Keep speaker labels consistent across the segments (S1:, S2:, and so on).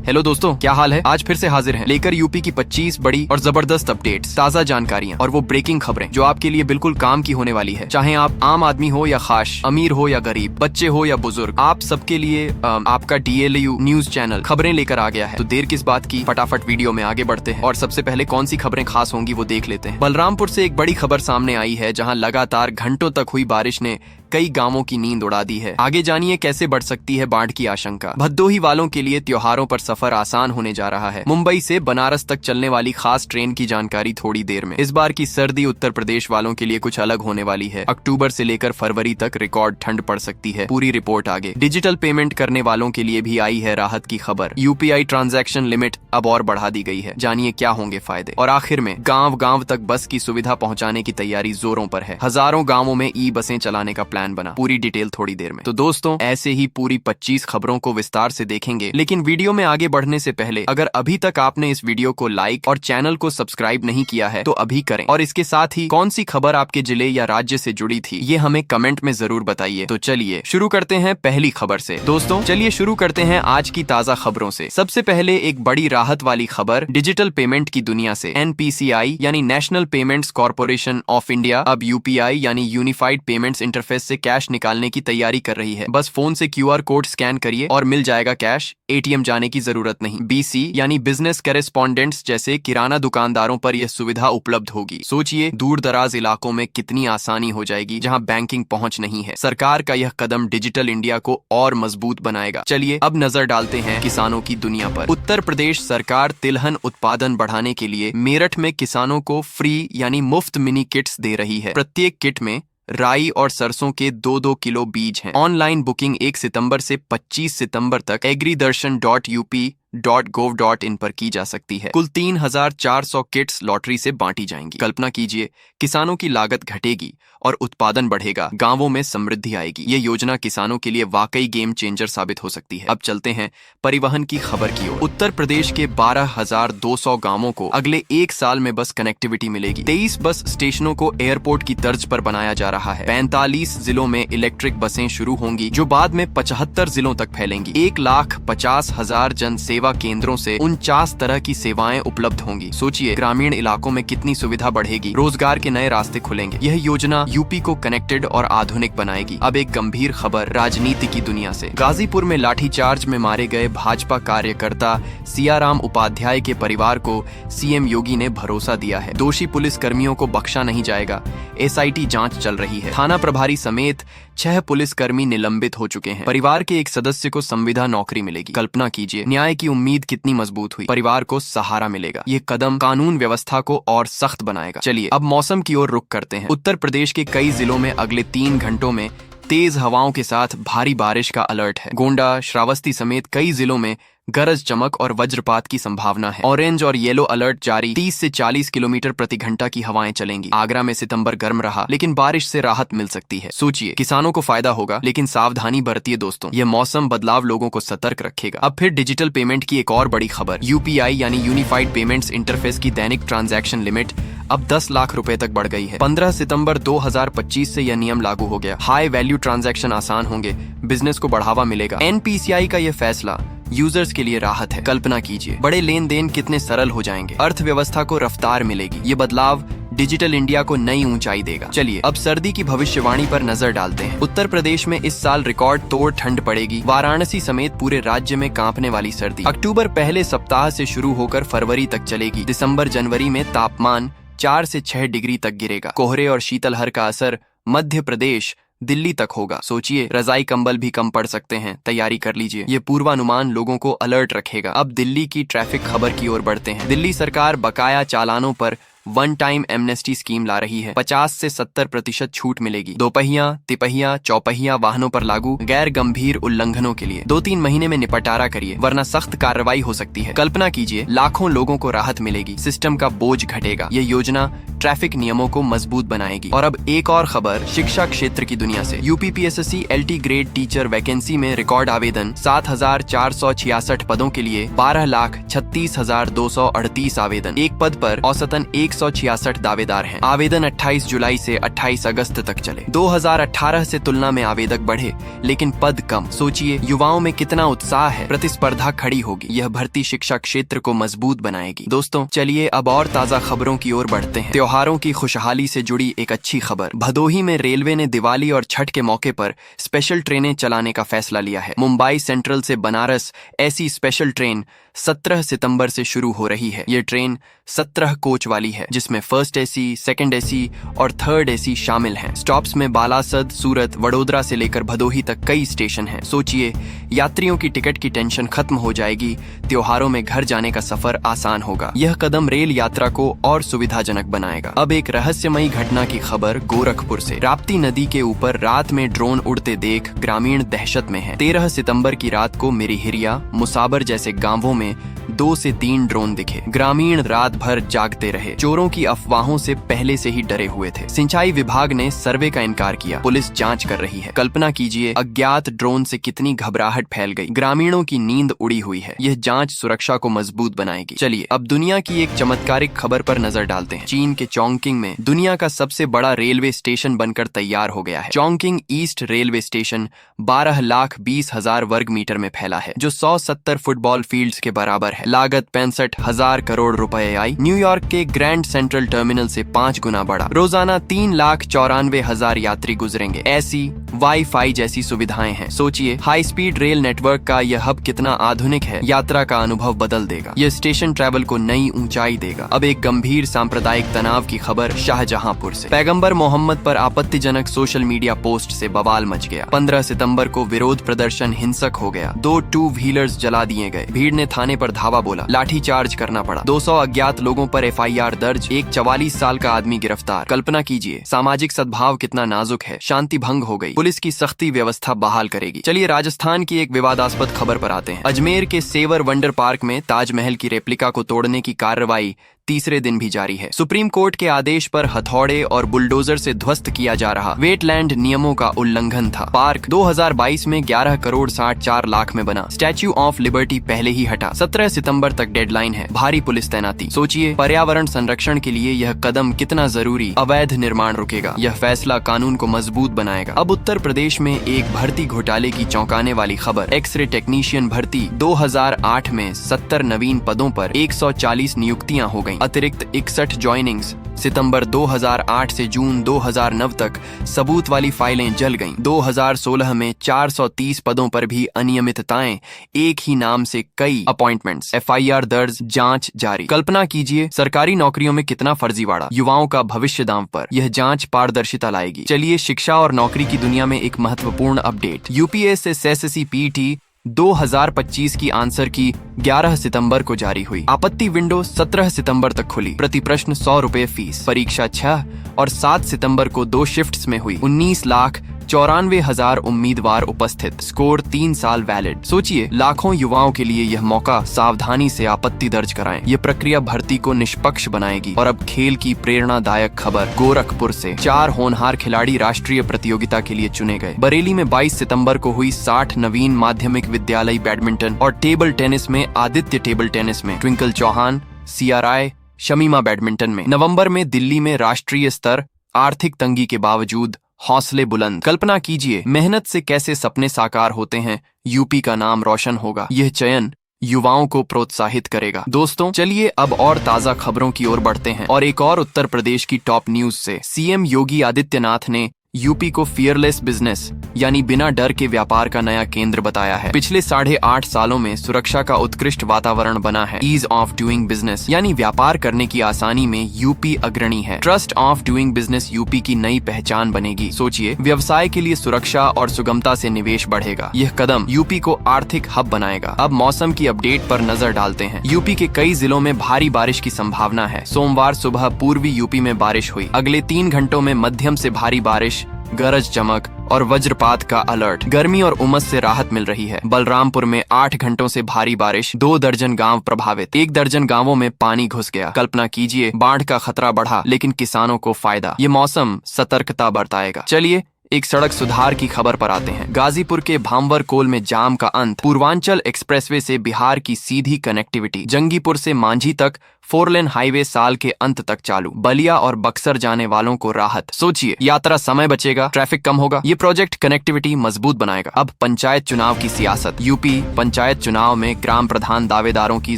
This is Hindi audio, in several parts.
S1: हेलो दोस्तों, क्या हाल है। आज फिर से हाजिर हैं लेकर यूपी की 25 बड़ी और जबरदस्त अपडेट्स, ताज़ा जानकारियां और वो ब्रेकिंग खबरें जो आपके लिए बिल्कुल काम की होने वाली है। चाहे आप आम आदमी हो या खास, अमीर हो या गरीब, बच्चे हो या बुजुर्ग, आप सबके लिए आपका DLU न्यूज चैनल खबरें लेकर आ गया है। तो देर किस बात की, फटाफट वीडियो में आगे बढ़ते हैं और सबसे पहले कौन सी खबरें खास होंगी वो देख लेते हैं। बलरामपुर से एक बड़ी खबर सामने आई है, जहाँ लगातार घंटों तक हुई बारिश ने कई गांवों की नींद उड़ा दी है। आगे जानिए कैसे बढ़ सकती है बाढ़ की आशंका। भदोही वालों के लिए त्योहारों पर सफर आसान होने जा रहा है। मुंबई से बनारस तक चलने वाली खास ट्रेन की जानकारी थोड़ी देर में। इस बार की सर्दी उत्तर प्रदेश वालों के लिए कुछ अलग होने वाली है। अक्टूबर से लेकर फरवरी तक रिकॉर्ड ठंड पड़ सकती है। पूरी रिपोर्ट आगे। डिजिटल पेमेंट करने वालों के लिए भी आई है राहत की खबर। UPI ट्रांजैक्शन लिमिट अब और बढ़ा दी गई है। जानिए क्या होंगे फायदे। और आखिर में गाँव गाँव तक बस की सुविधा पहुँचाने की तैयारी जोरों पर है। हजारों गाँवों में बसें चलाने का प्लान बना। पूरी डिटेल थोड़ी देर में। तो दोस्तों, ऐसे ही पूरी 25 खबरों को विस्तार से देखेंगे, लेकिन वीडियो में आगे बढ़ने से पहले अगर अभी तक आपने इस वीडियो को लाइक और चैनल को सब्सक्राइब नहीं किया है तो अभी करें। और इसके साथ ही कौन सी खबर आपके जिले या राज्य से जुड़ी थी ये हमें कमेंट में जरूर बताइए। तो चलिए शुरू करते हैं पहली खबर से। दोस्तों चलिए शुरू करते हैं आज की ताजा खबरों से। सबसे पहले एक बड़ी राहत वाली खबर डिजिटल पेमेंट की दुनिया से। NPCI यानी national payments corporation of India अब UPI यानी यूनिफाइड पेमेंट्स इंटरफेस से कैश निकालने की तैयारी कर रही है। बस फोन से QR कोड स्कैन करिए और मिल जाएगा कैश। ATM जाने की जरूरत नहीं। BC यानी बिजनेस करेस्पॉन्डेंट्स जैसे किराना दुकानदारों पर यह सुविधा उपलब्ध होगी। सोचिए दूर दराज इलाकों में कितनी आसानी हो जाएगी जहां बैंकिंग पहुंच नहीं है। सरकार का यह कदम डिजिटल इंडिया को और मजबूत बनाएगा। चलिए अब नजर डालते हैं किसानों की दुनिया पर। उत्तर प्रदेश सरकार तिलहन उत्पादन बढ़ाने के लिए मेरठ में किसानों को फ्री यानी मुफ्त मिनी किट्स दे रही है। प्रत्येक किट में राई और सरसों के 2-2 किलो बीज हैं। ऑनलाइन बुकिंग 1 सितंबर से 25 सितंबर तक agridarshan.up.gov.in पर की जा सकती है। कुल 3,400 किट्स लॉटरी से बांटी जाएंगी। कल्पना कीजिए, किसानों की लागत घटेगी और उत्पादन बढ़ेगा, गांवों में समृद्धि आएगी। ये योजना किसानों के लिए वाकई गेम चेंजर साबित हो सकती है। अब चलते हैं परिवहन की खबर की ओर। उत्तर प्रदेश के 12,200 गांवों को अगले 1 साल में बस कनेक्टिविटी मिलेगी। 23 बस स्टेशनों को एयरपोर्ट की तर्ज पर बनाया जा रहा है। 45 जिलों में इलेक्ट्रिक बसें शुरू होंगी जो बाद में 75 जिलों तक फैलेंगी। 1,50,000 जन सेवा केंद्रों से 49 तरह की सेवाएं उपलब्ध होंगी। सोचिए ग्रामीण इलाकों में कितनी सुविधा बढ़ेगी, रोजगार के नए रास्ते खुलेंगे। यह योजना यूपी को कनेक्टेड और आधुनिक बनाएगी। अब एक गंभीर खबर राजनीति की दुनिया से। गाजीपुर में लाठीचार्ज में मारे गए भाजपा कार्यकर्ता सियाराम उपाध्याय के परिवार को CM योगी ने भरोसा दिया है। दोषी पुलिस कर्मियों को बख्शा नहीं जाएगा। SIT जांच चल रही है। थाना प्रभारी समेत 6 पुलिसकर्मी निलंबित हो चुके हैं। परिवार के एक सदस्य को संविदा नौकरी मिलेगी। कल्पना कीजिए न्याय की उम्मीद कितनी मजबूत हुई। परिवार को सहारा मिलेगा। ये कदम कानून व्यवस्था को और सख्त बनाएगा। चलिए अब मौसम की ओर रुख करते हैं। उत्तर प्रदेश के कई जिलों में अगले 3 घंटों में तेज हवाओं के साथ भारी बारिश का अलर्ट है। गोंडा, श्रावस्ती समेत कई जिलों में गरज चमक और वज्रपात की संभावना है। ऑरेंज और येलो अलर्ट जारी। 30 से 40 किलोमीटर प्रति घंटा की हवाएं चलेंगी। आगरा में सितंबर गर्म रहा, लेकिन बारिश से राहत मिल सकती है। सोचिए किसानों को फायदा होगा, लेकिन सावधानी बरतिए दोस्तों। यह मौसम बदलाव लोगों को सतर्क रखेगा। अब फिर डिजिटल पेमेंट की एक और बड़ी खबर। UPI यानी यूनिफाइड पेमेंट्स इंटरफेस की दैनिक ट्रांजैक्शन लिमिट अब 10 लाख रुपए तक बढ़ गई है। 15 सितंबर 2025 से यह नियम लागू हो गया। हाई वैल्यू ट्रांजैक्शन आसान होंगे, बिजनेस को बढ़ावा मिलेगा। NPCI का यह फैसला यूजर्स के लिए राहत है। कल्पना कीजिए बड़े लेन देन कितने सरल हो जाएंगे। अर्थव्यवस्था को रफ्तार मिलेगी। ये बदलाव डिजिटल इंडिया को नई ऊंचाई देगा। चलिए अब सर्दी की भविष्यवाणी पर नजर डालते हैं। उत्तर प्रदेश में इस साल रिकॉर्ड तोड़ ठंड पड़ेगी। वाराणसी समेत पूरे राज्य में कांपने वाली सर्दी। अक्टूबर पहले सप्ताह से शुरू होकर फरवरी तक चलेगी। दिसंबर जनवरी में तापमान 4 से 6 डिग्री तक गिरेगा। कोहरे और शीतलहर का असर मध्य प्रदेश, दिल्ली तक होगा। सोचिए रजाई कंबल भी कम पड़ सकते हैं। तैयारी कर लीजिए। ये पूर्वानुमान लोगों को अलर्ट रखेगा। अब दिल्ली की ट्रैफिक खबर की ओर बढ़ते हैं। दिल्ली सरकार बकाया चालानों पर 1 टाइम एमनेस्टी स्कीम ला रही है। 50 से 70% छूट मिलेगी। दोपहिया, तिपहिया, चौपहिया वाहनों पर लागू गैर गंभीर उल्लंघनों के लिए 2-3 महीने में निपटारा करिए, वरना सख्त कार्रवाई हो सकती है। कल्पना कीजिए लाखों लोगों को राहत मिलेगी। सिस्टम का बोझ घटेगा। ये योजना ट्रैफिक नियमों को मजबूत बनाएगी। और अब एक और खबर शिक्षा क्षेत्र की दुनिया से। UPPSSC LT grade teacher vacancy में रिकॉर्ड आवेदन। 7,466 पदों के लिए 12,36,238 आवेदन। एक पद पर औसतन 1 166 दावेदार हैं। आवेदन 28 जुलाई से 28 अगस्त तक चले। 2018 से तुलना में आवेदक बढ़े, लेकिन पद कम। सोचिए, युवाओं में कितना उत्साह है। प्रतिस्पर्धा खड़ी होगी। यह भर्ती शिक्षा क्षेत्र को मजबूत बनाएगी। दोस्तों, चलिए अब और ताजा खबरों की ओर बढ़ते हैं। त्योहारों की खुशहाली से जुड़ी एक अच्छी खबर। भदोही में रेलवे ने दिवाली और छठ के मौके पर स्पेशल ट्रेनें चलाने का फैसला लिया है। मुंबई सेंट्रल से बनारस ऐसी स्पेशल ट्रेन 17 सितंबर से शुरू हो रही है। ये ट्रेन 17 कोच वाली है, जिसमें फर्स्ट एसी, सेकंड एसी और थर्ड एसी शामिल हैं। स्टॉप्स में बालासद, सूरत, वडोदरा से लेकर भदोही तक कई स्टेशन हैं। सोचिए, यात्रियों की टिकट की टेंशन खत्म हो जाएगी। त्योहारों में घर जाने का सफर आसान होगा। यह कदम रेल यात्रा को और सुविधाजनक बनाएगा। अब एक रहस्यमयी घटना की खबर गोरखपुर से। राप्ती नदी के ऊपर रात में ड्रोन उड़ते देख ग्रामीण दहशत में है। 13 सितंबर की रात को मिरीहिरिया, मुसाबर जैसे गांवों में 2 से 3 ड्रोन दिखे। ग्रामीण रात भर जागते रहे। चोरों की अफवाहों से पहले से ही डरे हुए थे। सिंचाई विभाग ने सर्वे का इनकार किया। पुलिस जांच कर रही है। कल्पना कीजिए, अज्ञात ड्रोन से कितनी घबराहट फैल गई। ग्रामीणों की नींद उड़ी हुई है। यह जांच सुरक्षा को मजबूत बनाएगी। चलिए अब दुनिया की एक चमत्कारिक खबर पर नजर डालते हैं। चीन के चोंगकिंग में दुनिया का सबसे बड़ा रेलवे स्टेशन बनकर तैयार हो गया है। चोंगकिंग ईस्ट रेलवे स्टेशन 12,20,000 वर्ग मीटर में फैला है, जो 170 फुटबॉल फील्ड्स के बराबर है। लागत 65,000 करोड़ रुपए आई। न्यूयॉर्क के ग्रैंड सेंट्रल टर्मिनल से 5 गुना बड़ा। रोजाना 3,94,000 यात्री गुजरेंगे। ऐसी वाईफाई जैसी सुविधाएं हैं। सोचिए, हाई स्पीड रेल नेटवर्क का यह हब कितना आधुनिक है। यात्रा का अनुभव बदल देगा। यह स्टेशन ट्रैवल को नई ऊंचाई देगा। अब एक गंभीर सांप्रदायिक तनाव की खबर शाहजहांपुर से। पैगंबर मोहम्मद पर आपत्तिजनक सोशल मीडिया पोस्ट से बवाल मच गया। 15 सितंबर को विरोध प्रदर्शन हिंसक हो गया। 2 टू व्हीलर्स जला दिए गए। भीड़ ने थाने पर धावा बोला। लाठी चार्ज करना पड़ा। 200 अज्ञात लोगों पर FIR दर्ज। एक 44 साल का आदमी गिरफ्तार। कल्पना कीजिए, सामाजिक सद्भाव कितना नाजुक है। शांति भंग हो गई। पुलिस की सख्ती व्यवस्था बहाल करेगी। चलिए राजस्थान की एक विवादास्पद खबर पर आते हैं। अजमेर के सेवर वंडर पार्क में ताजमहल की रेप्लिका को तोड़ने की कार्रवाई तीसरे दिन भी जारी है। सुप्रीम कोर्ट के आदेश पर हथौड़े और बुलडोजर से ध्वस्त किया जा रहा वेटलैंड नियमों का उल्लंघन था। पार्क 2022 में 11 करोड़ 64 लाख में बना। स्टैच्यू ऑफ लिबर्टी पहले ही हटा। 17 सितंबर तक डेडलाइन है। भारी पुलिस तैनाती। सोचिए, पर्यावरण संरक्षण के लिए यह कदम कितना जरूरी। अवैध निर्माण रुकेगा। यह फैसला कानून को मजबूत बनाएगा। अब उत्तर प्रदेश में एक भर्ती घोटाले की चौंकाने वाली खबर। एक्सरे टेक्नीशियन भर्ती 2008 में 70 नवीन पदों पर 140 नियुक्तियां हो गई। अतिरिक्त 61 ज्वाइनिंग्स। सितंबर 2008 से जून 2009 तक सबूत वाली फाइलें जल गईं। 2016 में 430 पदों पर भी अनियमितताएं। एक ही नाम से कई अपॉइंटमेंट्स। FIR दर्ज, जांच जारी। कल्पना कीजिए, सरकारी नौकरियों में कितना फर्जीवाड़ा। युवाओं का भविष्य दांव पर। यह जांच पारदर्शिता लाएगी। चलिए शिक्षा और नौकरी की दुनिया में एक महत्वपूर्ण अपडेट। UPSC SSC PET 2025 की आंसर की 11 सितंबर को जारी हुई। आपत्ति विंडो 17 सितंबर तक खुली। प्रति प्रश्न 100 रुपए फीस। परीक्षा 6 और 7 सितंबर को 2 शिफ्ट्स में हुई। 19,94,000 उम्मीदवार उपस्थित। स्कोर 3 साल वैलिड। सोचिए, लाखों युवाओं के लिए यह मौका। सावधानी से आपत्ति दर्ज कराएं। यह प्रक्रिया भर्ती को निष्पक्ष बनाएगी। और अब खेल की प्रेरणादायक खबर गोरखपुर से। 4 होनहार खिलाड़ी राष्ट्रीय प्रतियोगिता के लिए चुने गए। बरेली में 22 सितंबर को हुई 60 नवीन माध्यमिक विद्यालय बैडमिंटन और टेबल टेनिस में आदित्य टेबल टेनिस में, Twinkle Chauhan CRI Shamima badminton में। नवंबर में दिल्ली में राष्ट्रीय स्तर। आर्थिक तंगी के बावजूद हौसले बुलंद। कल्पना कीजिए, मेहनत से कैसे सपने साकार होते हैं। यूपी का नाम रोशन होगा। यह चयन युवाओं को प्रोत्साहित करेगा। दोस्तों, चलिए अब और ताजा खबरों की ओर बढ़ते हैं। और एक और उत्तर प्रदेश की टॉप न्यूज से। CM योगी आदित्यनाथ ने यूपी को फियरलेस बिजनेस यानी बिना डर के व्यापार का नया केंद्र बताया है। पिछले 8.5 सालों में सुरक्षा का उत्कृष्ट वातावरण बना है। ईज ऑफ डूइंग बिजनेस यानी व्यापार करने की आसानी में यूपी अग्रणी है। Trust of doing business UP की नई पहचान बनेगी। सोचिए, व्यवसाय के लिए सुरक्षा और सुगमता से निवेश बढ़ेगा। यह कदम यूपी को आर्थिक हब बनाएगा। अब मौसम की अपडेट पर नजर डालते हैं। यूपी के कई जिलों में भारी बारिश की संभावना है। सोमवार सुबह पूर्वी यूपी में बारिश हुई। अगले 3 घंटों में मध्यम से भारी बारिश, गरज चमक और वज्रपात का अलर्ट। गर्मी और उमस से राहत मिल रही है। बलरामपुर में 8 घंटों से भारी बारिश। 2 दर्जन गांव प्रभावित। 1 दर्जन गांवों में पानी घुस गया। कल्पना कीजिए, बाढ़ का खतरा बढ़ा लेकिन किसानों को फायदा। ये मौसम सतर्कता बरताएगा। चलिए एक सड़क सुधार की खबर पर आते हैं। गाजीपुर के भामवर कोल में जाम का अंत। पूर्वांचल एक्सप्रेसवे से बिहार की सीधी कनेक्टिविटी। जंगीपुर से मांझी तक 4 लेन हाईवे साल के अंत तक चालू, बलिया और बक्सर जाने वालों को राहत। सोचिए, यात्रा समय बचेगा, ट्रैफिक कम होगा। ये प्रोजेक्ट कनेक्टिविटी मजबूत बनाएगा। अब पंचायत चुनाव की सियासत। यूपी पंचायत चुनाव में ग्राम प्रधान दावेदारों की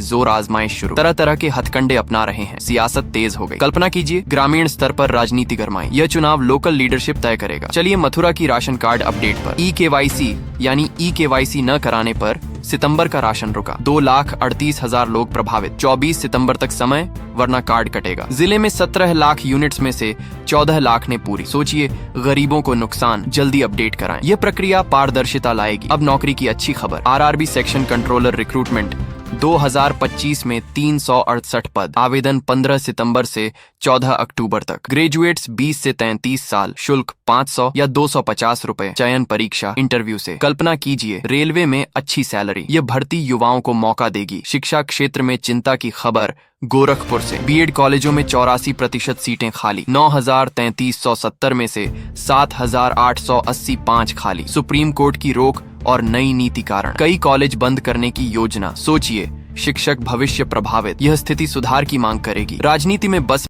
S1: जोर आजमाइश शुरू। तरह तरह के हथकंडे अपना रहे हैं। सियासत तेज हो गई। कल्पना कीजिए, ग्रामीण स्तर पर राजनीति गरमाई। यह चुनाव लोकल लीडरशिप तय करेगा। चलिए मथुरा की राशन कार्ड अपडेट पर। EKYC यानी EKYC न कराने पर सितंबर का राशन रुका। 2,38,000 लोग प्रभावित। 24 सितंबर तक समय, वरना कार्ड कटेगा। जिले में 17 लाख यूनिट्स में से 14 लाख ने पूरी। सोचिए, गरीबों को नुकसान। जल्दी अपडेट कराएं। यह प्रक्रिया पारदर्शिता लाएगी। अब नौकरी की अच्छी खबर। RRB सेक्शन कंट्रोलर रिक्रूटमेंट 2025 में 368 पद। आवेदन 15 सितंबर से 14 अक्टूबर तक। ग्रेजुएट्स 20 से 33 साल। शुल्क 500 या 250 रुपए। चयन परीक्षा इंटरव्यू से। कल्पना कीजिए, रेलवे में अच्छी सैलरी। यह भर्ती युवाओं को मौका देगी। शिक्षा क्षेत्र में चिंता की खबर गोरखपुर से। बीएड कॉलेजों में 84% सीटें खाली। 9,3370 में से 7,885 खाली। सुप्रीम कोर्ट की रोक और नई नीति कारण कई कॉलेज बंद करने की योजना। सोचिए, शिक्षक भविष्य प्रभावित। यह स्थिति सुधार की मांग करेगी। राजनीति में बस